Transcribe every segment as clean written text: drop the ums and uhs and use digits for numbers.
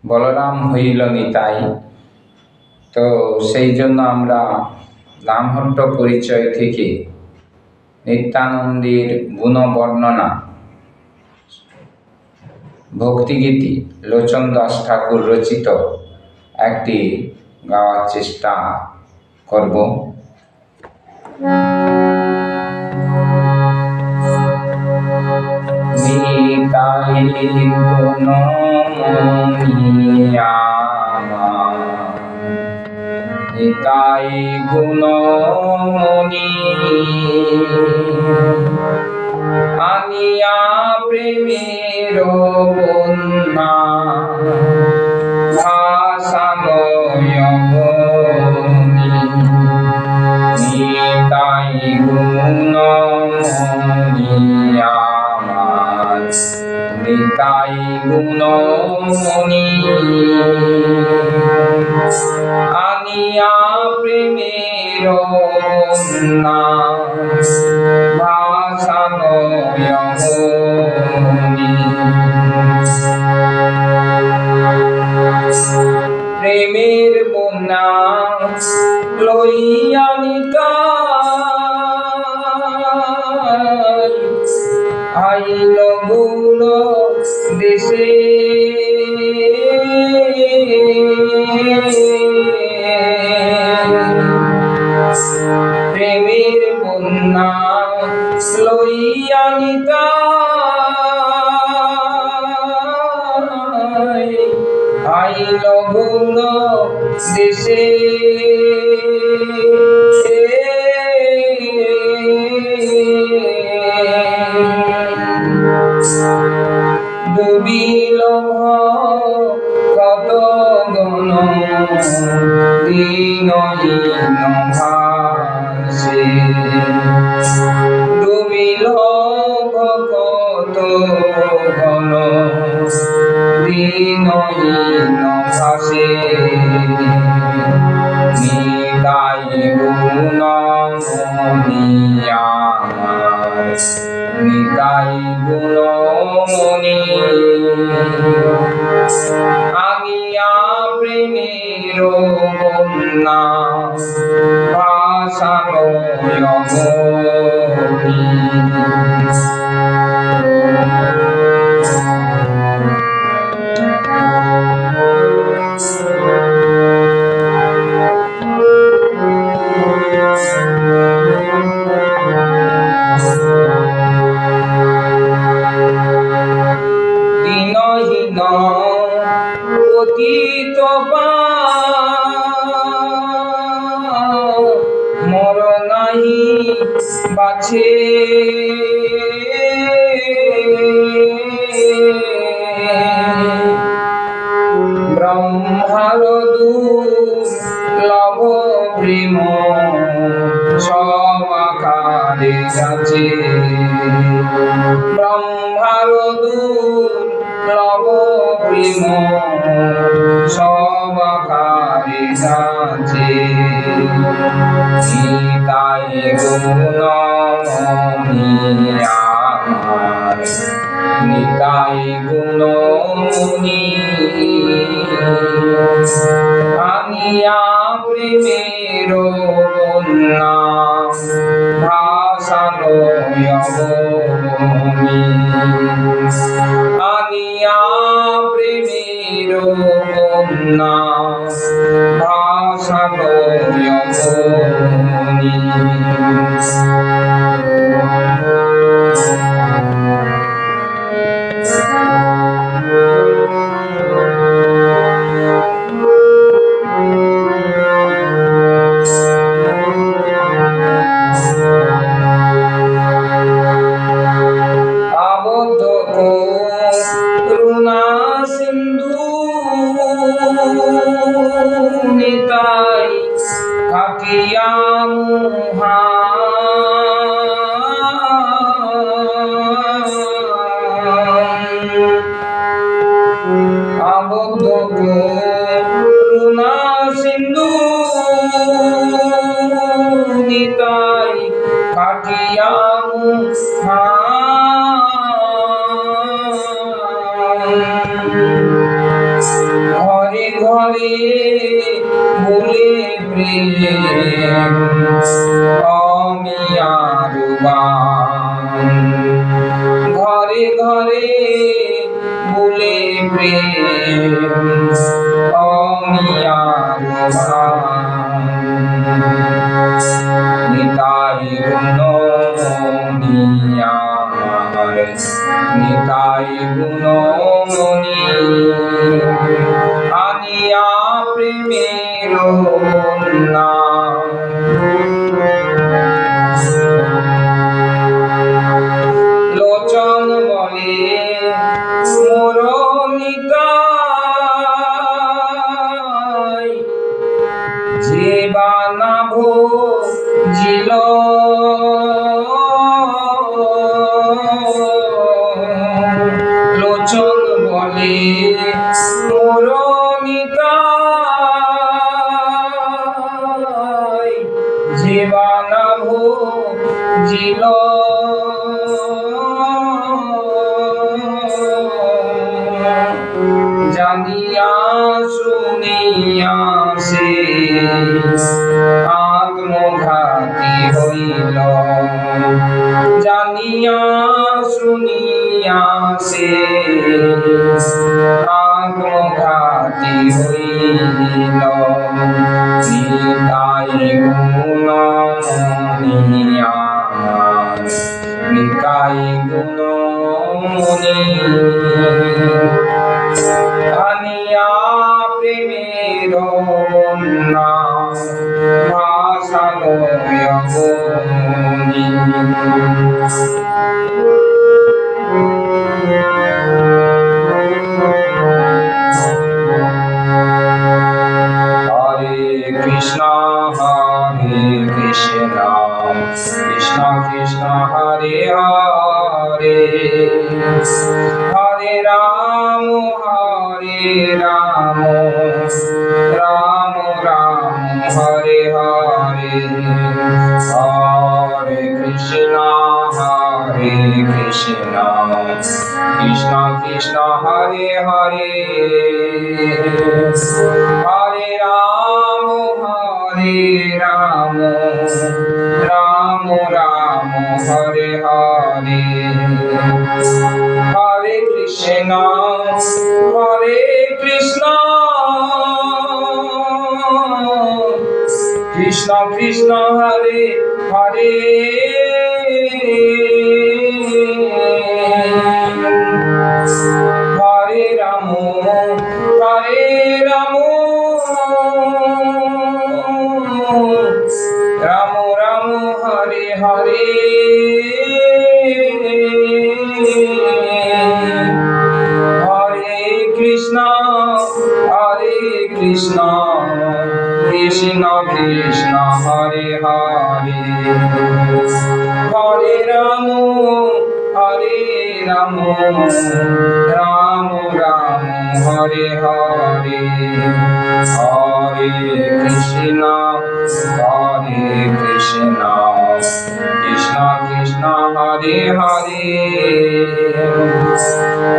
বলরাম হইল নিতাই। তো সেই জন্য আমরা লামহট্ট পরিচয় থেকে নিত্যানন্দের গুণ বর্ণনা ভক্তিগীতি লোচন দাস ঠাকুর রচিত একটি গাওয়ার চেষ্টা করব। নিতাই গুণমণি আমার, নিতাই গুণমণি আনিয়া প্রেমের বন্যা ভাসানয়নি। নিতাই গুণমণি আমার, নিতাই গুণমণি আনিয়া প্রেমের বন্যা ভাসানয়নি। প্রেমের বন্যা লইয়া নিতাই আইল গৌর দেশে। প্রেমের বন্যা লইয়া নিতাই আইল গৌর দেশে। ডুবিল কত গণ দীনহীন ভাসে। ডুবিল কত গণ দীনহীন ভাসে। নিতাই গুণমণি আমার, নিতাই গুণমণি আনিয়া প্রেমের বন্যা ভাসানয়নি। দীনহীন পতিত মর নাহি বাছে। ব্রহ্মার দুর্লভ প্রেম সমাকারে যাচে। ব্রহ্মার দুর্লভ প্রেম সমাকারে যাচে। নিতাই গুণমণি আমার, নিতাই গুণমণি আনিয়া প্রেমের বন্যা ভাসানয়নি। আনিয়া প্রেমের বন্যা ভাসানয়নি। আবদ্ধ করুণা সিন্ধু নিতাই কাটিয়া মুহা। আবদ্ধ করুণা সিন্ধু নিতাই কাটিয়া মুহা। ঘরে ঘরে বলে প্রেম আমি আরো গান ঘরে ঘরে বলে প্রেম আমি আরো গান নিতাই গুণ নিতাই গুণমণি আনিয়া প্রেমের নাম লোচন বলে মোর নিতাই যে বানাবো জিল লোচন বলে মোর নিতাই যে বানাবো জিল জানিয়া শুনিয়া সে আত্মঘাতী হইল জানিয়া শুনিয়া সে আত্মঘাতী হইল নিতাই গুণ নিতাই গুণ আনিয়া প্রেমের বন্যা ভাষালো অবনি হরে Krishna Krishna Krishna Hare Hare Hare Ram Ram Ram Hare Hare Hare Krishna Krishna Krishna Hare Hare Hare Ram Ram Ram Hare Hare Hare Krishna Krishna Krishna Hare Hare Hare Ram Ram Ram Hare Hare Hare Krishna Krishna Krishna Hare Hare Hare Ram Ram Ram Hare Hare Hare Krishna Krishna Krishna Hare Hare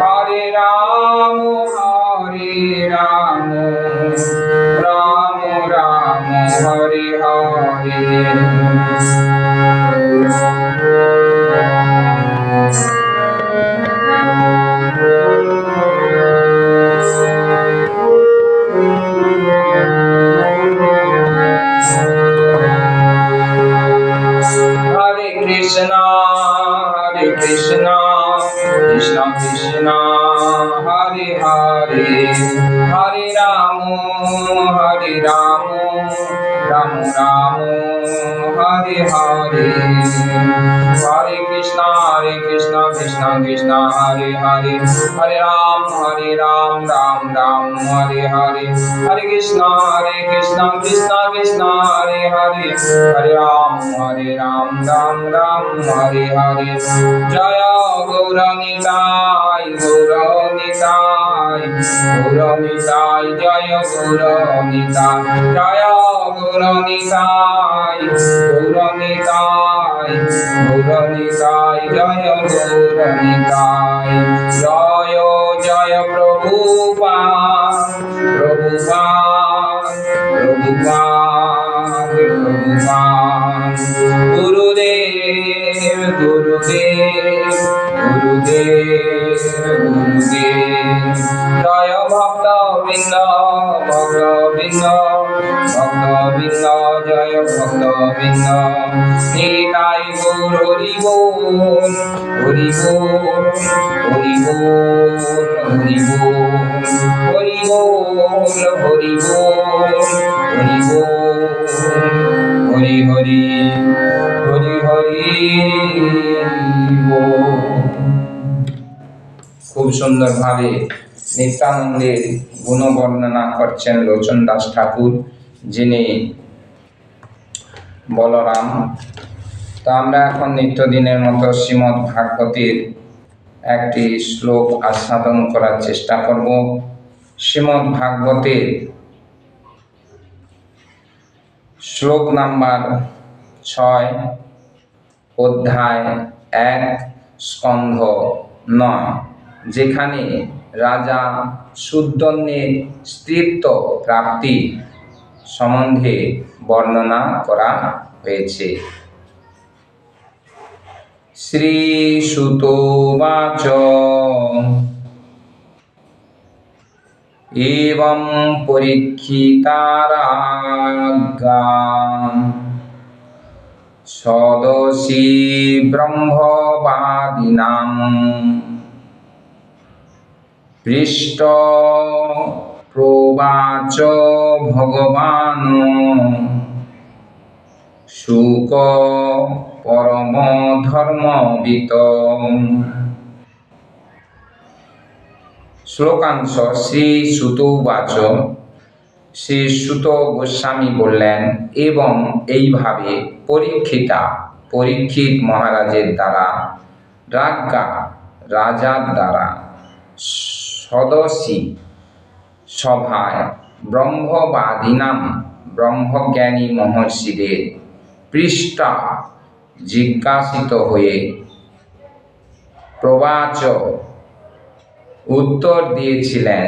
Hare Ram Ram Ram Hare Hare Krishna Krishna Krishna Hare Hare Hare Ramo Ramo Ramo Hare Hare Hare Krishna Krishna Krishna Hare Hare Hare Ram Ram Ram Hare Hare Hare Krishna Krishna Krishna Hare Hare Hare Ram Ram Ram Hare Hare Jaya Gauranitai Gauranitai Jaya Gauranitai Jaya Gauranitai Jaya Gauranitai Jaya Prabhupada Prabhupada Prabhupada गुरुदेव गुरुदेव गुरुदेव गुरुदेव जय भक्तवृंद भक्तवृंद भक्तवृंद जय भक्तवृंद निताय गौर हरि बोल हरि बोल हरि बोल हरि बोल हरि बोल हरि बोल हरि बोल हरि हरि हरि हरि बोल। खूब सुंदर भावे नित्यानंदेर गुण बर्णना करছেন लोचन दास ठाकुर যিনি বলরাম। তো আমরা এখন নিত্যদিনের মতো শ্রীমদ্ ভাগবতের একটি শ্লোক আস্বাদন করার চেষ্টা করব। শ্রীমদ্ ভাগবতের শ্লোক নাম্বার 6, অধ্যায় 1, স্কন্ধ 9, যেখানে রাজা সুদ্বন্নের স্ত্রীত্ব প্রাপ্তি সম্বন্ধে বর্ণনা করা হয়েছে। শ্রীসুত উবাচ এবং পরীক্ষিতারাজ্ঞা সদসি ব্রহ্মবাদিনাং পৃষ্ট প্রবাচ ভগবান শুক পরম ধর্মবিত। শ্লোকাংশ শ্রী সুত উবাচ, শ্রী সুত গোস্বামী বললেন, এবং এইভাবে পরীক্ষিত মহারাজের দ্বারা, রাজ্ঞা রাজার দ্বারা, সদসী সভায়, ব্রহ্মবাদিনাম ব্রহ্মজ্ঞানী মহর্ষিদের, পৃষ্ঠা জিজ্ঞাসিত হয়ে, প্রবাচ উত্তর দিয়েছিলেন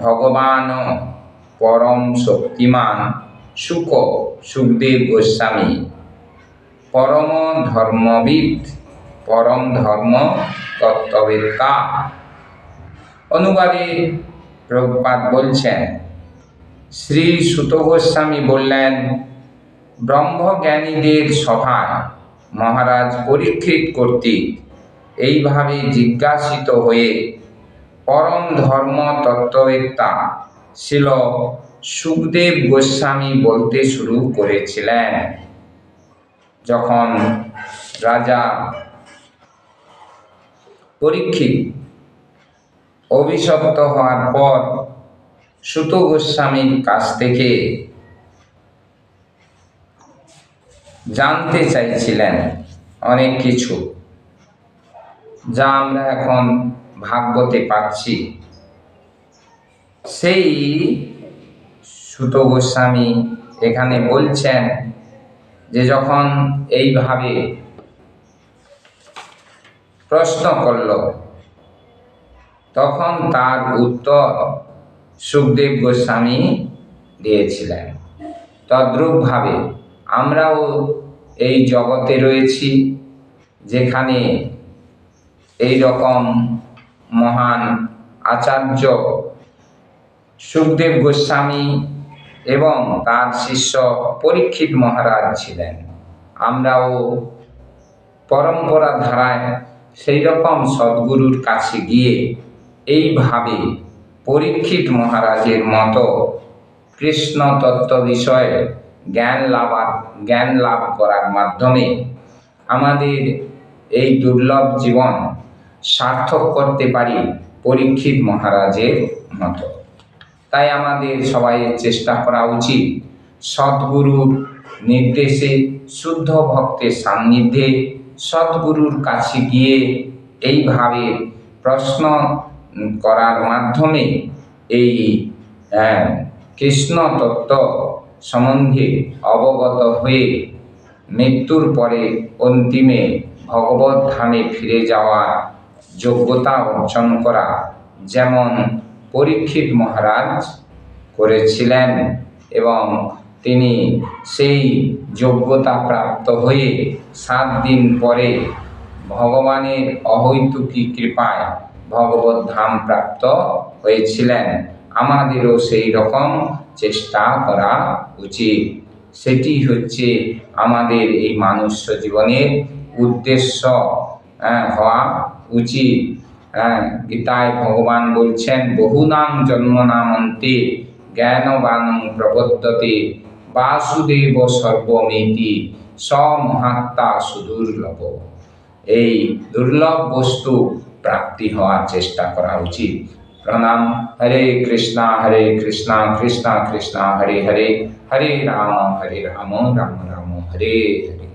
ভগবান পরম শক্তিমান সুখদেব গোস্বামী, পরম ধর্মবিদ, পরম ধর্ম তত্ত্ববেত্তা। অনুবাদে প্রভুপাদ বলছেন, শ্রী সুত গোস্বামী বললেন, ব্রহ্মজ্ঞানীদের সভায় মহারাজ পরীক্ষিত কর্তৃক এইভাবে জিজ্ঞাসিত হয়ে পরম ধর্ম তত্ত্ববেত্তা ছিল সুখদেব গোস্বামী বলতে শুরু করেছিলেন। যখন রাজা পরীক্ষিত অভিশপ্ত হওয়ার পর সুত গোস্বামীর কাছ থেকে জানতে চাইছিলেন অনেক কিছু, যা আমরা এখন ভাগবতে পাচ্ছি। সেই সুত গোস্বামী এখানে বলছেন যে যখন এইভাবে প্রশ্ন করল, তখন তার উত্তর সুখদেব গোস্বামী দিয়েছিলেন। তদ্রূপভাবে আমরাও এই জগতে রয়েছি, যেখানে এই রকম মহান আচার্য সুখদেব গোস্বামী এবং তার শিষ্য পরীক্ষিত মহারাজ ছিলেন। আমরাও পরম্পরা ধারায় সেই রকম সদ্গুরুর কাছে গিয়ে এইভাবে পরীক্ষিত মহারাজের মতো কৃষ্ণ তত্ত্ব বিষয়ে জ্ঞান লাভ করার মাধ্যমে আমাদের এই দুর্লভ জীবন সার্থক করতে পারি পরীক্ষিত মহারাজের মতো। তাই আমাদের সবাইয়ের চেষ্টা করা উচিত সদ্গুরুর নির্দেশে, শুদ্ধ ভক্তের সান্নিধ্যে সদ্গুরুর কাছে গিয়ে এইভাবে প্রশ্ন করার মাধ্যমে এই কৃষ্ণ তত্ত্ব সম্বন্ধে অবগত হয়ে মৃত্যুর পরে অন্তিমে ভগবত ধামে ফিরে যাওয়ার যোগ্যতা অর্জন করা যেমন পরীক্ষিত মহারাজ করেছিলেন এবং তিনি সেই যোগ্যতা প্রাপ্ত হয়ে 7 দিন পরে ভগবানের অহৈতুকী কৃপায় ভগবত ধাম প্রাপ্ত হয়েছিলেন। আমাদেরও সেই রকম চেষ্টা করা উচিত। সেটি হচ্ছে আমাদের এই মনুষ্য জীবনের উদ্দেশ্য হওয়া উচিত। গীতায় ভগবান বলছেন, বহুনাং জন্মনাম অন্তে জ্ঞানবানং প্রবর্ততে বাসুদেব সর্বমেতি স মহাত্মা সুদুর্লভ। এই দুর্লভ বস্তু প্রাপ্তি হওয়ার চেষ্টা করা উচিত। প্রণাম। হরে কৃষ্ণা কৃষ্ণা কৃষ্ণা হরে হরে, হরে রাম রাম রাম হরে হরে।